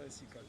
esika.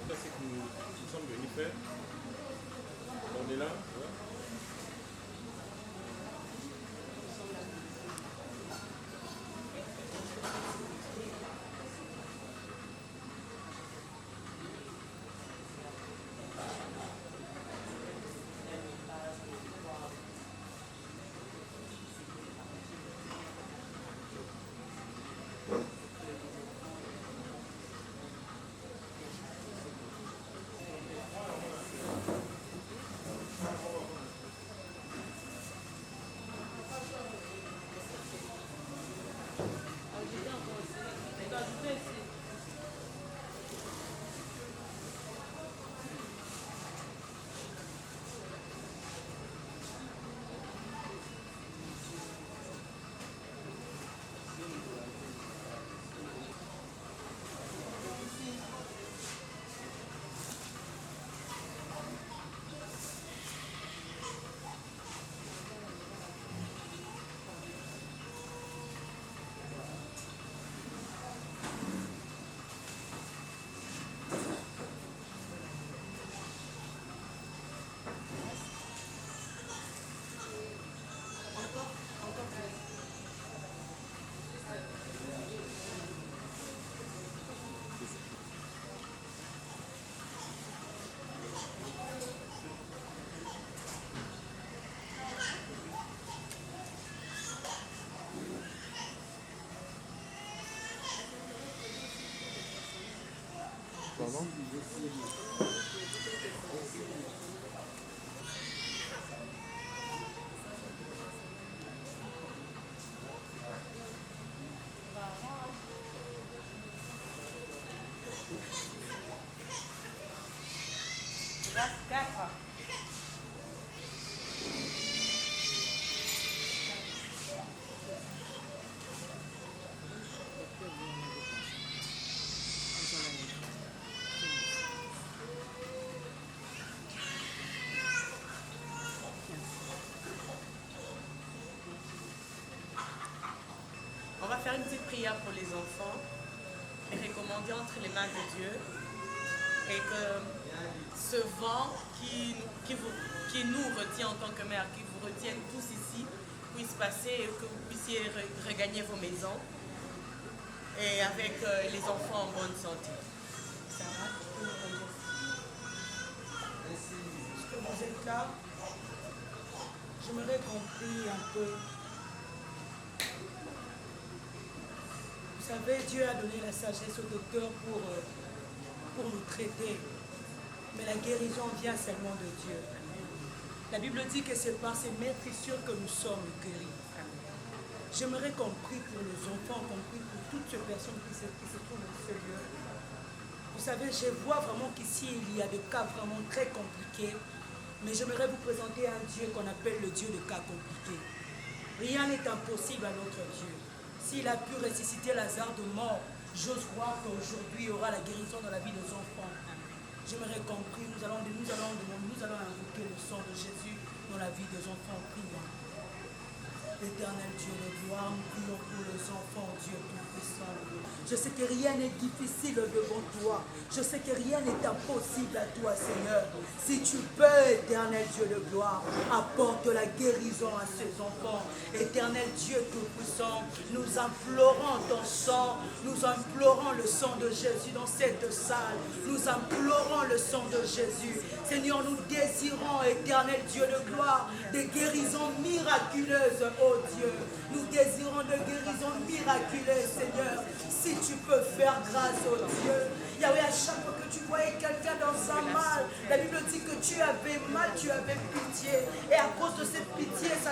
Ça, c'est que nous sommes venus faire. On est là. Ouais. Pardon? On va faire une petite prière pour les enfants et recommander entre les mains de Dieu et que ce vent qui nous retient en tant que mère, qui vous retienne tous ici, puisse passer et que vous puissiez regagner vos maisons et avec les enfants en bonne santé. Sarah, Est-ce que vous êtes là? J'aimerais qu'on prie un peu. Vous savez, Dieu a donné la sagesse au docteur pour nous traiter. Mais la guérison vient seulement de Dieu. La Bible dit que c'est par ses maîtrissures que nous sommes guéris. J'aimerais qu'on prie pour nos enfants, qu'on prie pour toutes ces personnes qui se trouvent dans ce lieu. Vous savez, je vois vraiment qu'ici, il y a des cas vraiment très compliqués. Mais j'aimerais vous présenter un Dieu qu'on appelle le Dieu de cas compliqués. Rien n'est impossible à notre Dieu. S'il a pu ressusciter Lazare de mort, j'ose croire qu'aujourd'hui il y aura la guérison dans la vie des enfants. J'aimerais conclure, nous allons invoquer le sang de Jésus dans la vie des enfants. Prions. Éternel Dieu de gloire, nous prions pour les enfants, Dieu tout-puissant. Je sais que rien n'est difficile devant toi. Je sais que rien n'est impossible à toi, Seigneur. Si tu peux, éternel Dieu de gloire, apporte la guérison à ces enfants. Éternel Dieu tout-puissant, nous implorons ton sang, nous implorons le sang de Jésus dans cette salle. Nous implorons le sang de Jésus. Seigneur, nous désirons, éternel Dieu de gloire, des guérisons miraculeuses, oh Dieu. Nous désirons des guérisons miraculeuses, Seigneur. Si tu peux faire grâce, oh Dieu. Yahweh, à chaque fois que tu voyais quelqu'un dans un mal, la Bible dit que tu avais mal, tu avais pitié. Et à cause de cette pitié, ça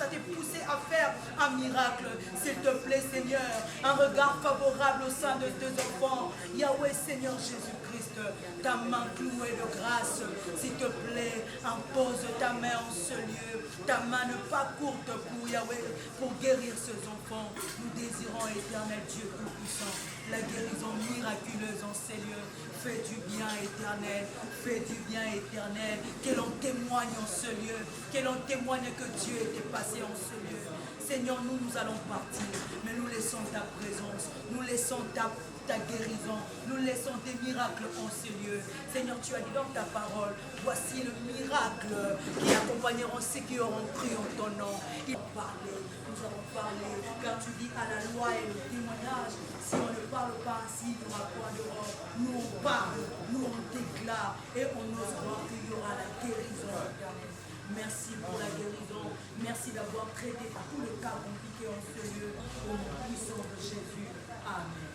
t'est poussé à faire un miracle. S'il te plaît, Seigneur, un regard favorable au sein de tes enfants. Yahweh, Seigneur Jésus-Christ, ta main clouée de grâce, s'il te plaît, impose ta main en ce lieu. Ta main ne pas courte pour Yahweh, pour guérir ces enfants. Nous désirons, éternel Dieu tout-puissant, la guérison miraculeuse en ces lieux. Fais du bien éternel, fais du bien éternel. Que l'on témoigne en ce lieu, que l'on témoigne que Dieu était passé en ce lieu. Seigneur, nous allons partir, mais nous laissons ta présence, nous laissons ta guérison, nous laissons des miracles en ces lieux. Seigneur, tu as dit dans ta parole, voici le miracle qui accompagneront ceux qui auront cru en ton nom. Ils ont parlé, nous avons parlé, car tu dis à la loi et le témoignage, si on ne parle pas ainsi, il n'y aura point d'Europe. Nous on parle, nous on déclare et on ose voir qu'il y aura la guérison éternelle. Merci pour la guérison. Merci d'avoir traité tous les cas compliqués en ce lieu. Au nom puissant de Jésus. Amen.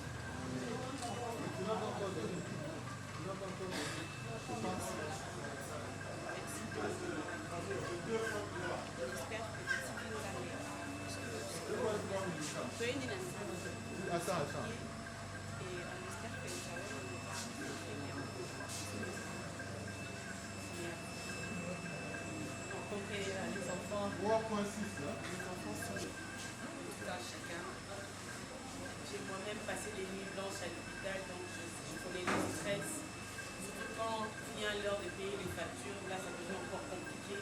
Les enfants sont tout à chacun. J'ai moi-même passé des nuits blanches à l'hôpital, donc je connais le stress. Surtout quand vient l'heure de payer les factures, là ça devient encore compliqué.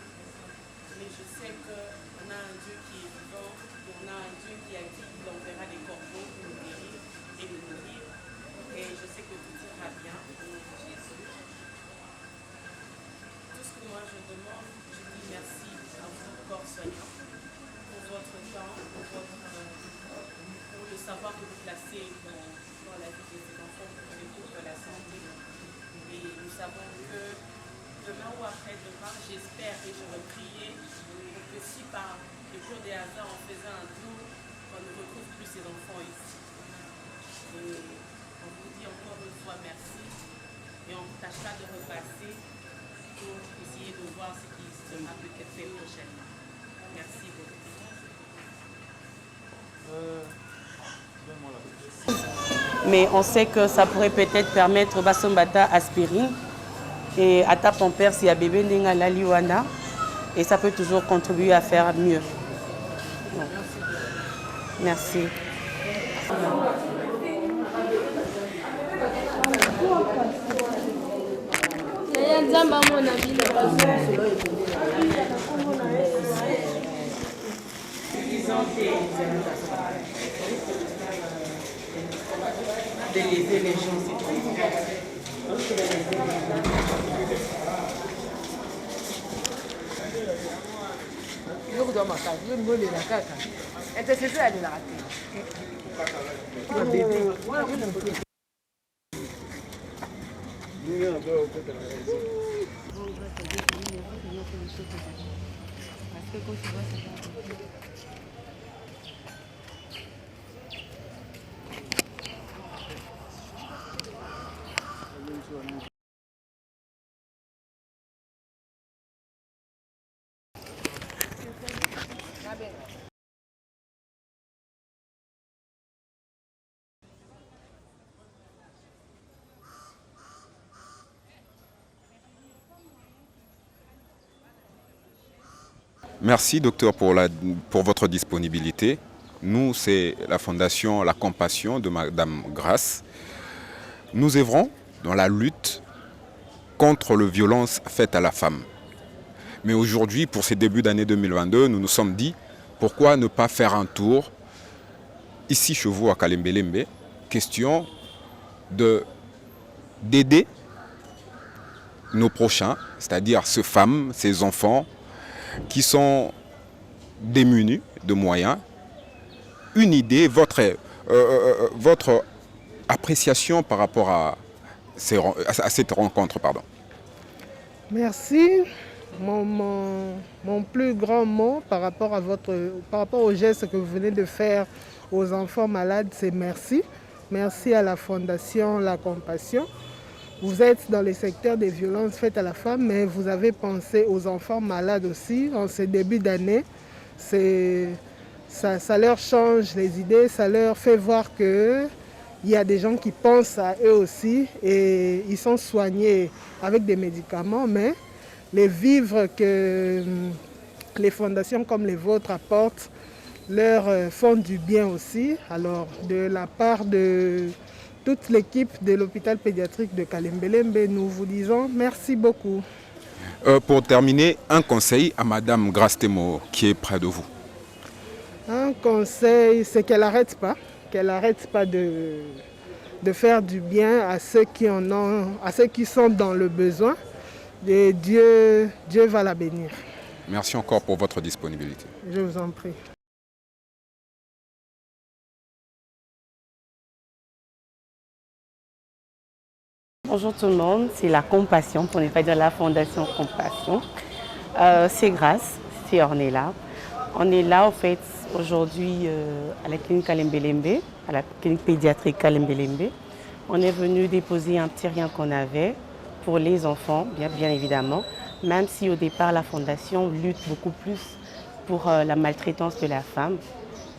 Mais je sais qu'on a un Dieu qui est vivant, on a un Dieu qui a dit qu'il enverra des corbeaux pour nous guérir et nous nourrir. Et je sais que tout ira bien au nom de Jésus. Tout ce que moi je demande, je dis merci à votre corps soignant pour votre temps, pour le savoir que vous placez dans la vie de ces enfants pour les cours de la santé. Et nous savons que demain ou après-demain, j'espère et je vais prier pour que si par le jour des hasards on faisait un tour, on ne retrouve plus ces enfants ici. Et on vous dit encore une fois merci et on tâchera de repasser pour essayer de voir ce qui sera peut-être fait prochainement. Merci beaucoup. Mais on sait que ça pourrait peut-être permettre Basombata aspirine et à ta ton père s'il y a bébé Nenga Laliwana et ça peut toujours contribuer à faire mieux. Bon. Merci. D'élever les gens, c'est très Merci docteur pour votre disponibilité. Nous, c'est la Fondation La Compassion de Madame Grace. Nous œuvrons dans la lutte contre les violences faites à la femme. Mais aujourd'hui, pour ces débuts d'année 2022, nous nous sommes dit, pourquoi ne pas faire un tour ici chez vous à Kalembe-Lembe, question d'aider nos prochains, c'est-à-dire ces femmes, ces enfants qui sont démunis de moyens. Une idée, votre appréciation par rapport à cette rencontre, pardon. Merci. Mon plus grand mot par rapport au geste que vous venez de faire aux enfants malades, c'est merci. Merci à la Fondation La Compassion. Vous êtes dans le secteur des violences faites à la femme, mais vous avez pensé aux enfants malades aussi en ce début d'année. Ça leur change les idées, ça leur fait voir qu'il y a des gens qui pensent à eux aussi et ils sont soignés avec des médicaments, mais les vivres que les fondations comme les vôtres apportent leur font du bien aussi. Alors, de la part de toute l'équipe de l'hôpital pédiatrique de Kalembe-Lembe, nous vous disons merci beaucoup. Pour terminer, un conseil à Madame Grace Temo qui est près de vous. Un conseil, c'est qu'elle n'arrête pas de faire du bien à ceux qui en ont, à ceux qui sont dans le besoin. Et Dieu va la bénir. Merci encore pour votre disponibilité. Je vous en prie. Bonjour tout le monde, c'est la Compassion, pour ne pas dire la Fondation Compassion. C'est Grace, c'est Ornella. On est là, en fait, aujourd'hui à la clinique Kalembe-Lembe, à la clinique pédiatrique Kalembe-Lembe. On est venu déposer un petit rien qu'on avait pour les enfants, bien évidemment, même si au départ la Fondation lutte beaucoup plus pour la maltraitance de la femme.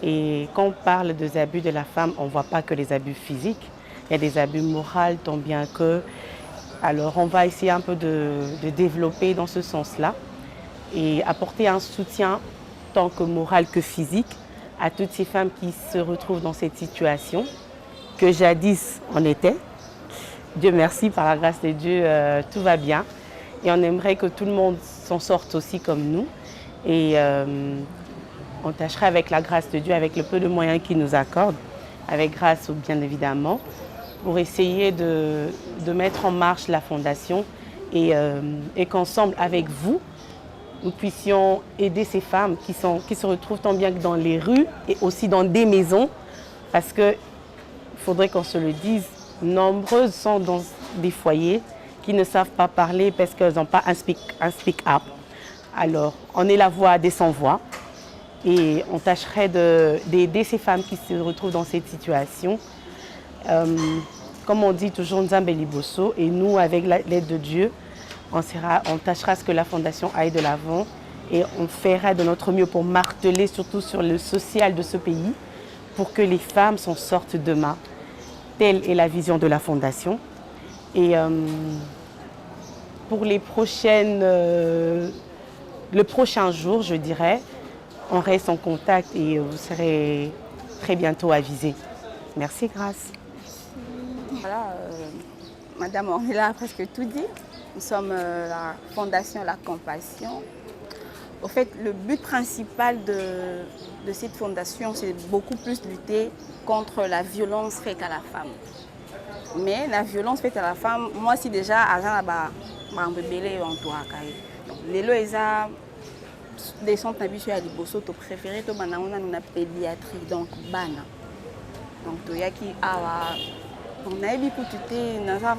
Et quand on parle des abus de la femme, on ne voit pas que les abus physiques, il y a des abus moraux, tant bien que. Alors on va essayer un peu de développer dans ce sens-là et apporter un soutien tant que moral que physique à toutes ces femmes qui se retrouvent dans cette situation que jadis on était. Dieu merci, par la grâce de Dieu, tout va bien. Et on aimerait que tout le monde s'en sorte aussi comme nous. Et on tâchera avec la grâce de Dieu, avec le peu de moyens qu'il nous accorde, avec grâce bien évidemment, pour essayer de mettre en marche la Fondation et qu'ensemble avec vous, nous puissions aider ces femmes qui se retrouvent tant bien que dans les rues et aussi dans des maisons, parce qu'il faudrait qu'on se le dise, nombreuses sont dans des foyers qui ne savent pas parler parce qu'elles n'ont pas un speak up. Alors, on est la voix des sans-voix et on tâcherait d'aider ces femmes qui se retrouvent dans cette situation. Comme on dit toujours, Nzambe Liboso, et nous, avec l'aide de Dieu, on tâchera à ce que la Fondation aille de l'avant et on fera de notre mieux pour marteler surtout sur le social de ce pays pour que les femmes s'en sortent demain. Telle est la vision de la Fondation. Et pour le prochain jour, je dirais, on reste en contact et vous serez très bientôt avisés. Merci, Grace. Voilà, Madame Ornella a presque tout dit. Nous sommes la Fondation La Compassion. Au fait, le but principal de cette fondation, c'est beaucoup plus lutter contre la violence faite à la femme. Mais la violence faite à la femme, moi si déjà, avant de belé en toi, les lois, des centres d'habitude à Liboso, tu préfères, tu as une pédiatrie, donc bana. Donc tu y a qui on a eu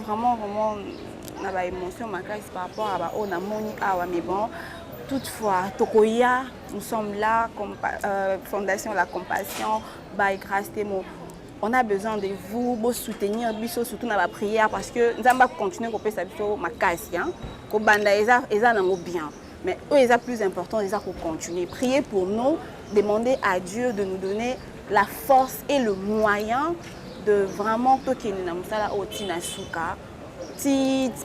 vraiment une émotion par rapport à on a moni mais bon. Toutefois, Tokoya, nous sommes là, Fondation La Compassion, by Grace Temo. On a besoin de vous, pour soutenir, surtout dans la prière, parce que nous allons continuer à faire ça ma casse, que banda bien. Mais eux, ils sont plus important, ils ont continuer. Prier pour nous, demander à Dieu de nous donner la force et le moyen de vraiment toquer nous ça au Tinasuka.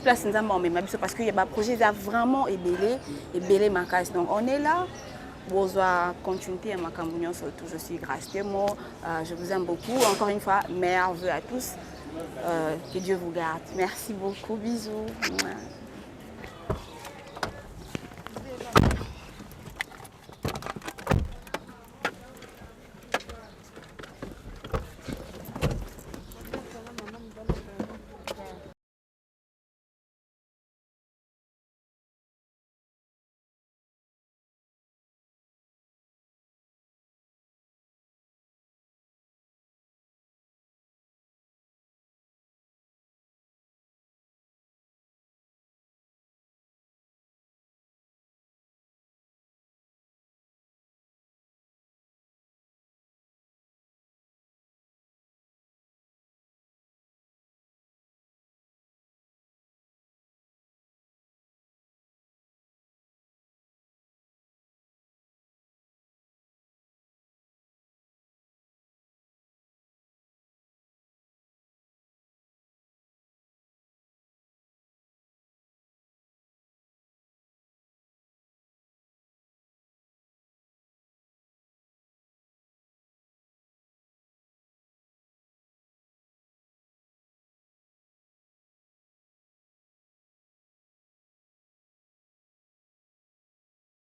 Place parce qu'il y a un projet qui a vraiment ébélé ma case. Donc on est là Bozoa continuité à ma cambouillon surtout. Je suis Grâce Temo. Je vous aime beaucoup. Encore une fois, meilleurs vœux à tous. Que Dieu vous garde. Merci beaucoup. Bisous.